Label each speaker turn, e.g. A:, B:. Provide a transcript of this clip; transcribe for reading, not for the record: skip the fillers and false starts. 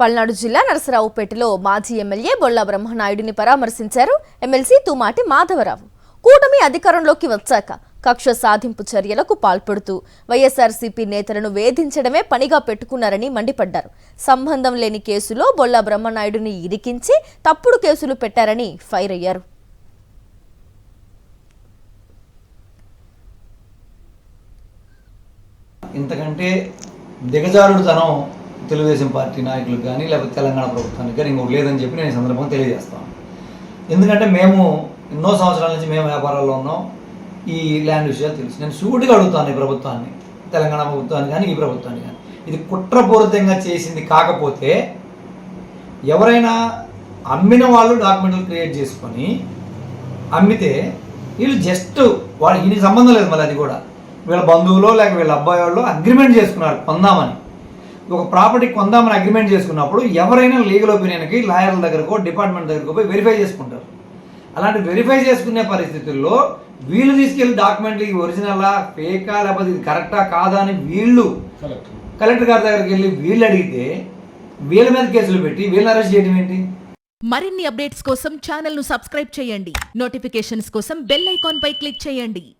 A: పల్నాడు జిల్లా నరసరావుపేటలో మాజీ ఎమ్మెల్యే బొల్లా బ్రహ్మనాయుడిని పరామర్శించారు ఎమ్మెల్సీ తుమాటి మాధవరావు. కూటమి అధికారంలోకి వచ్చాక కక్ష సాధింపు చర్యలకు పాల్పడుతూ వైఎస్ఆర్సీపీ నేతలను వేధించడమే పనిగా పెట్టుకున్నారని మండిపడ్డారు. సంబంధం లేని కేసులో బొల్లా బ్రహ్మనాయుడిని ఇరికించి తప్పుడు కేసులు పెట్టారని ఫైర్ అయ్యారు.
B: ఇంతకంటే దిగజారుడుతనం తెలుగుదేశం పార్టీ నాయకులకు కానీ లేకపోతే తెలంగాణ ప్రభుత్వానికి కానీ ఇంకొకటి లేదని చెప్పి నేను ఈ సందర్భంగా తెలియజేస్తాను. ఎందుకంటే మేము ఎన్నో సంవత్సరాల నుంచి మేము వ్యాపారాల్లో ఉన్నాం. ఈ ల్యాండ్ విషయాలు తెలుసు. నేను సూటిగా అడుగుతాను ఈ ప్రభుత్వాన్ని, తెలంగాణ ప్రభుత్వాన్ని కానీ ఈ ప్రభుత్వాన్ని కానీ, ఇది కుట్రపూరితంగా చేసింది కాకపోతే ఎవరైనా అమ్మిన వాళ్ళు డాక్యుమెంట్లు క్రియేట్ చేసుకొని అమ్మితే వీళ్ళు జస్ట్ వాళ్ళు ఈయనకి సంబంధం లేదు. మళ్ళీ అది కూడా వీళ్ళ బంధువులో లేక వీళ్ళ అబ్బాయి వాళ్ళు అగ్రిమెంట్ చేసుకున్నారు కొందామని. ఒక ప్రాపర్టీ కొందామని అగ్రిమెంట్ చేసుకున్నప్పుడు ఎవరైనా లీగల్ ఒపీనియన్కి లాయర్ల దగ్గరకో డిపార్ట్మెంట్ దగ్గరకో పోయి వెరిఫై చేసుకుంటారు. అలాంటి వెరిఫై చేసుకునే పరిస్థితుల్లో వీళ్ళు తీసుకెళ్ళి డాక్యుమెంట్లు ఒరిజినలా ఫేకా లేకపోతే ఇది కరెక్టా కాదా అని వీళ్ళు కలెక్టర్ గారి దగ్గరికి వెళ్ళి వీళ్ళు అడిగితే వీళ్ళ మీద కేసులు పెట్టి వీళ్ళని అరెస్ట్ చేయడం ఏంటి?
C: మరిన్ని అప్డేట్స్ కోసం ఛానల్ ను సబ్స్క్రైబ్ చేయండి. నోటిఫికేషన్స్ కోసం బెల్ ఐకాన్ పై క్లిక్ చేయండి.